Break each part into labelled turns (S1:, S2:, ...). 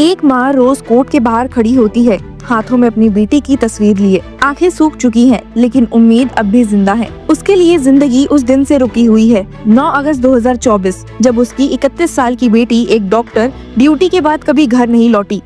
S1: एक माँ रोज कोर्ट के बाहर खड़ी होती है, हाथों में अपनी बेटी की तस्वीर लिए। आंखें सूख चुकी हैं, लेकिन उम्मीद अब भी जिंदा है। उसके लिए जिंदगी उस दिन से रुकी हुई है, 9 अगस्त 2024, जब उसकी 31 साल की बेटी एक डॉक्टर ड्यूटी के बाद कभी घर नहीं लौटी।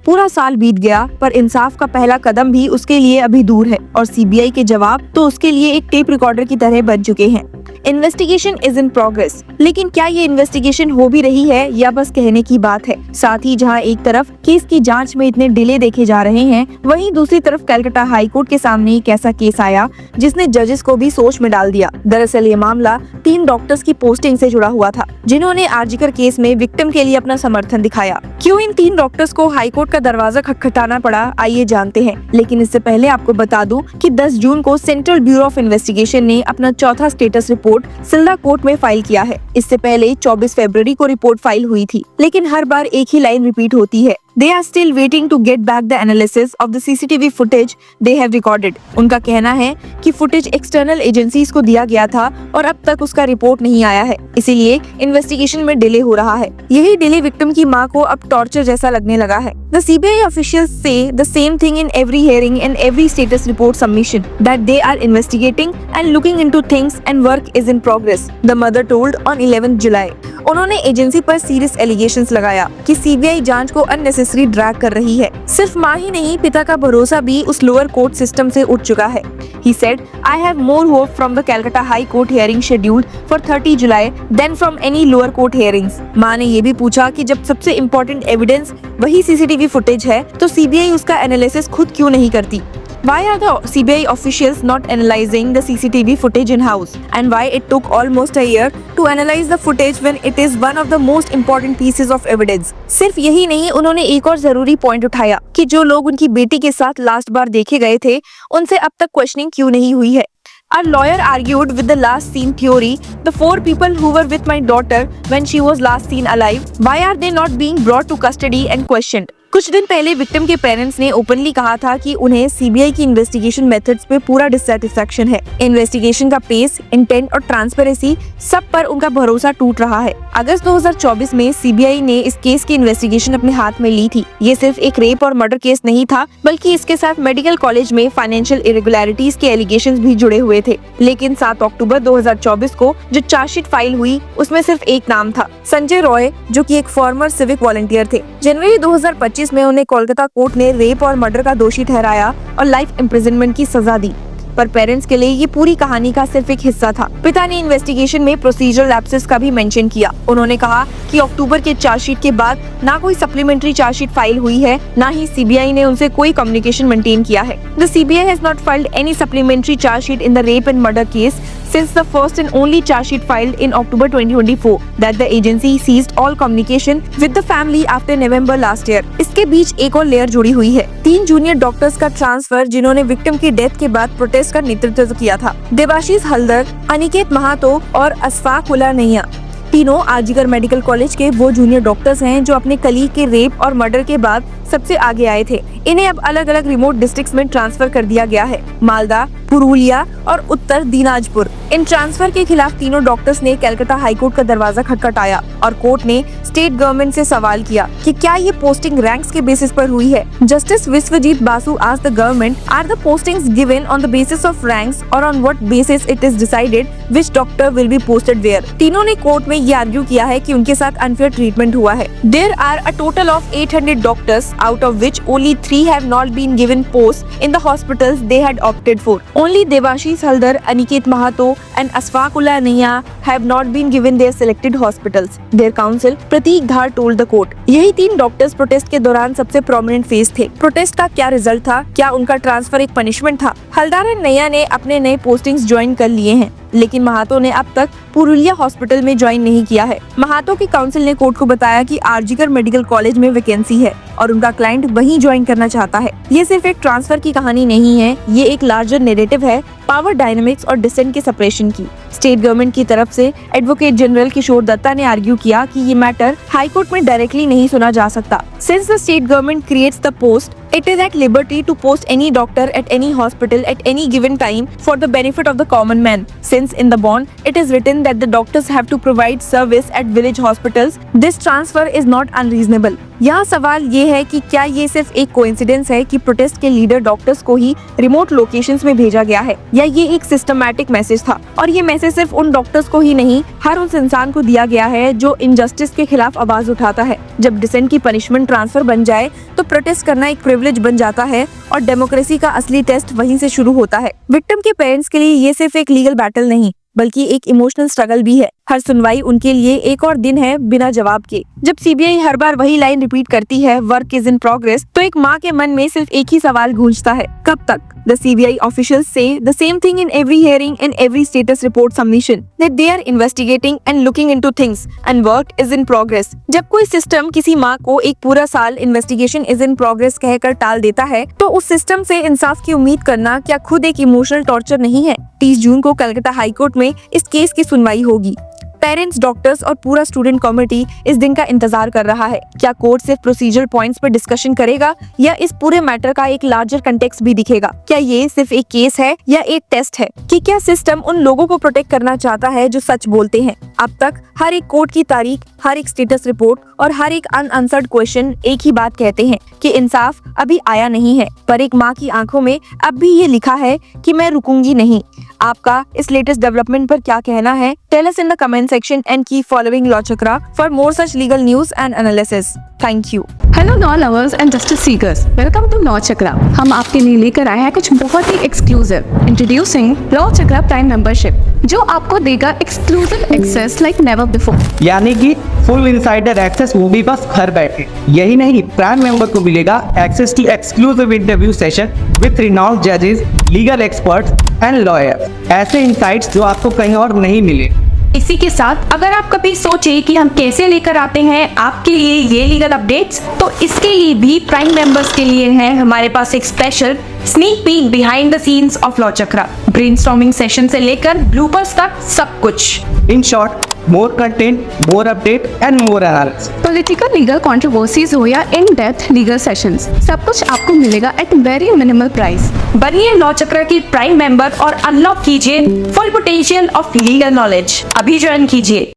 S1: पूरा साल बीत गया, पर इंसाफ का पहला कदम भी उसके लिए अभी दूर है और सीबीआई के जवाब तो उसके लिए एक टेप रिकॉर्डर की तरह बन चुके हैं। इन्वेस्टिगेशन इज इन प्रोग्रेस, लेकिन क्या ये इन्वेस्टिगेशन हो भी रही है या बस कहने की बात है? साथ ही जहां एक तरफ केस की जांच में इतने डिले देखे जा रहे हैं, वहीं दूसरी तरफ कलकत्ता हाई कोर्ट के सामने एक ऐसा केस आया जिसने जजेस को भी सोच में डाल दिया। दरअसल ये मामला 3 डॉक्टर्स की पोस्टिंग से जुड़ा हुआ था, जिन्होंने आरजीकर केस में विक्टिम के लिए अपना समर्थन दिखाया। क्यों इन 3 डॉक्टर्स को हाई कोर्ट का दरवाजा खटखटाना पड़ा, आइए जानते हैं। लेकिन इससे पहले आपको बता दूं कि 10 जून को सेंट्रल ब्यूरो ऑफ इन्वेस्टिगेशन ने अपना चौथा स्टेटस रिपोर्ट सिल्दा कोर्ट में फाइल किया है। इससे पहले 24 फरवरी को रिपोर्ट फाइल हुई थी, लेकिन हर बार एक ही लाइन रिपीट होती है, They are still waiting to get back the analysis of the CCTV footage they have recorded। उनका कहना है कि फुटेज एक्सटर्नल एजेंसीज को दिया गया था और अब तक उसका रिपोर्ट नहीं आया है, इसीलिए इन्वेस्टिगेशन में डिले हो रहा है। यही डिले विक्टिम की मां को अब टॉर्चर जैसा लगने लगा है। The CBI officials say the same thing in every hearing and every status report submission, that they are investigating and looking into things and work is in progress, the mother told on 11th July। उन्होंने agency पर serious allegations लगाया कि CBI जांच को unnecessary drag कर रही है। सिर्फ मां ही नहीं, पिता का भरोसा भी उस लोअर कोर्ट सिस्टम से उठ चुका है। He said, I have more hope from the Calcutta High Court hearing scheduled for 30 July than from any lower court hearings। मां ने ये भी पूछा कि जब सबसे इम्पोर्टेंट एविडेंस वही सीसीटीवी फुटेज है, तो सीबीआई उसका एनालिसिस खुद क्यों नहीं करती? Why are the CBI officials not analyzing the CCTV footage in-house? And why it took almost a year to analyze the footage when it is one of the most important pieces of evidence? सिर्फ यही नहीं, उन्होंने एक और जरूरी point उठाया कि जो लोग उनकी बेटी के साथ लास्ट बार देखे गए थे, उनसे अब तक क्वेश्चनिंग क्यों नहीं हुई है। Our lawyer argued with the last seen theory, the 4 people who were with my daughter when she was last seen alive, why are they not being brought to custody and questioned? कुछ दिन पहले victim के parents ने openly कहा था कि उन्हें CBI की इन्वेस्टिगेशन मेथड्स पे पूरा डिससैटिस्फैक्शन है। इन्वेस्टिगेशन का पेस, इंटेंट और ट्रांसपेरेंसी, सब पर उनका भरोसा टूट रहा है। अगस्त 2024 में सीबीआई ने इस केस की इन्वेस्टिगेशन अपने हाथ में ली थी। ये सिर्फ एक रेप और मर्डर केस नहीं था, बल्कि इसके साथ मेडिकल कॉलेज में फाइनेंशियल इरेगुलरिटीज के एलिगेशंस भी जुड़े हुए थे। लेकिन 7 अक्टूबर 2024 को जो चार्जशीट फाइल हुई, उसमें सिर्फ एक नाम था, संजय रॉय, जो कि एक फॉर्मर सिविक वॉलंटियर थे। जनवरी 2025 में उन्हें कोलकाता कोर्ट ने रेप और मर्डर का दोषी ठहराया और लाइफ इम्प्रिजनमेंट की सजा दी। पर पेरेंट्स के लिए ये पूरी कहानी का सिर्फ एक हिस्सा था। पिता ने इन्वेस्टिगेशन में प्रोसीजरल लैप्सेस का भी मेंशन किया। उन्होंने कहा कि अक्टूबर के चार्जशीट के बाद ना कोई सप्लीमेंट्री चार्जशीट फाइल हुई है, ना ही सीबीआई ने उनसे कोई कम्युनिकेशन मेंटेन किया है। The CBI has not filed any supplementary chargesheet in the rape and murder case since the first and only charge sheet filed in October 2024 that the agency ceased all communication with the family after November last year। इसके बीच एक और layer जुड़ी हुई है, 3 junior doctors का transfer जिन्होंने victim की death के बाद प्रोटेस्ट का नेतृत्व किया था। देवाशीष हल्दर, अनिकेत महातो और अशफाक उल्ला नैया, तीनों आरजीकर मेडिकल कॉलेज के वो जूनियर डॉक्टर्स हैं जो अपने कलीग के रेप और मर्डर के बाद सबसे आगे आए थे। इन्हें अब अलग अलग रिमोट डिस्ट्रिक्ट्स में ट्रांसफर कर दिया गया है, मालदा, पुरुलिया और उत्तर दिनाजपुर। इन ट्रांसफर के खिलाफ तीनों डॉक्टर्स ने कलकत्ता हाईकोर्ट का दरवाजा खटखटाया और कोर्ट ने स्टेट गवर्नमेंट से सवाल किया कि क्या ये पोस्टिंग रैंक्स के बेसिस पर हुई है। Justice Vishwajit Basu asked the government, are the postings given on the basis of ranks और on what basis it is decided which doctor will be posted where. तीनों ने कोर्ट में ये आर्ग्यू किया है कि उनके साथ अनफेयर ट्रीटमेंट हुआ है। There are a total of 800 doctors, out of which only 3 have not been given posts in the hospitals they had opted for. Only Devashish Haldar, Aniket Mahato and Ashfaq Ullah Naiya have not been given their selected hospitals, their counsel Prateek Dhar told the court। यही 3 doctors protest के दौरान सबसे prominent face थे। Protest का क्या result था? क्या उनका ट्रांसफर एक पनिशमेंट था? हल्दार और नैया ने अपने नए पोस्टिंग्स ज्वाइन कर लिए हैं, लेकिन महातो ने अब तक पुरुलिया हॉस्पिटल में ज्वाइन नहीं किया है। महातो की काउंसिल ने कोर्ट को बताया कि आरजीकर मेडिकल कॉलेज में वैकेंसी है और उनका क्लाइंट वहीं ज्वाइन करना चाहता है। ये सिर्फ एक ट्रांसफर की कहानी नहीं है, ये एक लार्जर नैरेटिव है, पावर डायनामिक्स और डिसेंट के सेपरेशन की। स्टेट गवर्नमेंट की तरफ से एडवोकेट जनरल किशोर दत्ता ने आर्ग्यू किया कि ये मैटर हाई कोर्ट में डायरेक्टली नहीं सुना जा सकता। Since the state government creates the post, it is at liberty to post any doctor at any hospital at any given time for the benefit of the common man. Since in the bond it is written that the doctors have to provide service at village hospitals, this transfer is not unreasonable. यहाँ सवाल ये है कि क्या ये सिर्फ एक coincidence है कि प्रोटेस्ट के लीडर डॉक्टर्स को ही रिमोट लोकेशंस में भेजा गया है, या ये एक सिस्टमैटिक मैसेज था? और ये मैसेज सिर्फ उन डॉक्टर्स को ही नहीं, हर उस इंसान को दिया गया है जो इनजस्टिस के खिलाफ आवाज उठाता है। जब डिसेंट की पनिशमेंट ट्रांसफर बन जाए तो प्रोटेस्ट करना एक प्रिविलेज बन जाता है और डेमोक्रेसी का असली टेस्ट वहीं से शुरू होता है। विक्टिम के पेरेंट्स के लिए ये सिर्फ एक लीगल बैटल नहीं बल्कि एक इमोशनल स्ट्रगल भी है। हर सुनवाई उनके लिए एक और दिन है बिना जवाब के। जब सीबीआई हर बार वही लाइन रिपीट करती है, वर्क इज इन प्रोग्रेस, तो एक माँ के मन में सिर्फ एक ही सवाल गूंजता है, कब तक? The CBI officials say the same thing in every hearing and every status report submission, that they are investigating and looking into things and work is in progress. जब कोई सिस्टम किसी माँ को एक पूरा साल इन्वेस्टिगेशन इज इन प्रोग्रेस कहकर टाल देता है, तो उस सिस्टम से इंसाफ की उम्मीद करना क्या खुद एक इमोशनल टॉर्चर नहीं है? 30 जून को कलकत्ता हाई कोर्ट में इस केस की सुनवाई होगी। पेरेंट्स, डॉक्टर्स और पूरा स्टूडेंट कम्युनिटी इस दिन का इंतजार कर रहा है। क्या कोर्ट सिर्फ प्रोसीजरल पॉइंट्स पर डिस्कशन करेगा या इस पूरे मैटर का एक लार्जर कंटेक्स्ट भी दिखेगा? क्या ये सिर्फ एक केस है या एक टेस्ट है कि क्या सिस्टम उन लोगों को प्रोटेक्ट करना चाहता है जो सच बोलते हैं? अब तक हर एक कोर्ट की तारीख, हर एक स्टेटस रिपोर्ट और हर एक अनआंसर्ड क्वेश्चन एक ही बात कहते हैं कि इंसाफ अभी आया नहीं है, पर एक माँ की आंखों में अब भी ये लिखा है कि मैं रुकूंगी नहीं। आपका इस लेटेस्ट डेवलपमेंट पर क्या कहना है? Tell us in the comment section and keep following Law Chakra for more such legal news and analysis. Thank you.
S2: Hello law lovers and justice seekers, welcome to law Chakra. हम आपके लिए लेकर आए हैं कुछ बहुत ही exclusive. Introducing law Chakra prime membership, जो आपको देगा exclusive access like never before.
S3: यानी कि फुल इनसाइडर एक्सेस, वो भी बस घर बैठे। यही नहीं, प्राइम मेंबर को मिलेगा access to exclusive interview session with renowned जजेस, लीगल एक्सपर्ट्स एंड लॉयर। ऐसे इनसाइट्स जो आपको कहीं और नहीं मिले।
S2: इसी के साथ अगर आप कभी सोचे कि हम कैसे लेकर आते हैं आपके लिए ये लीगल अपडेट्स, तो इसके लिए भी प्राइम मेंबर्स के लिए है हमारे पास एक special sneak peek behind the scenes of law chakra. Brainstorming session से लेकर ब्लूपर्स तक सब कुछ।
S3: In short, more content, more update and more analysis.
S2: Political legal controversies हो या इन डेप्थ लीगल सेशंस, सब कुछ आपको मिलेगा एट वेरी मिनिमल प्राइस। बनिए लॉ चक्र की प्राइम मेंबर और अनलॉक कीजिए full potential of legal knowledge. अभी ज्वाइन कीजिए।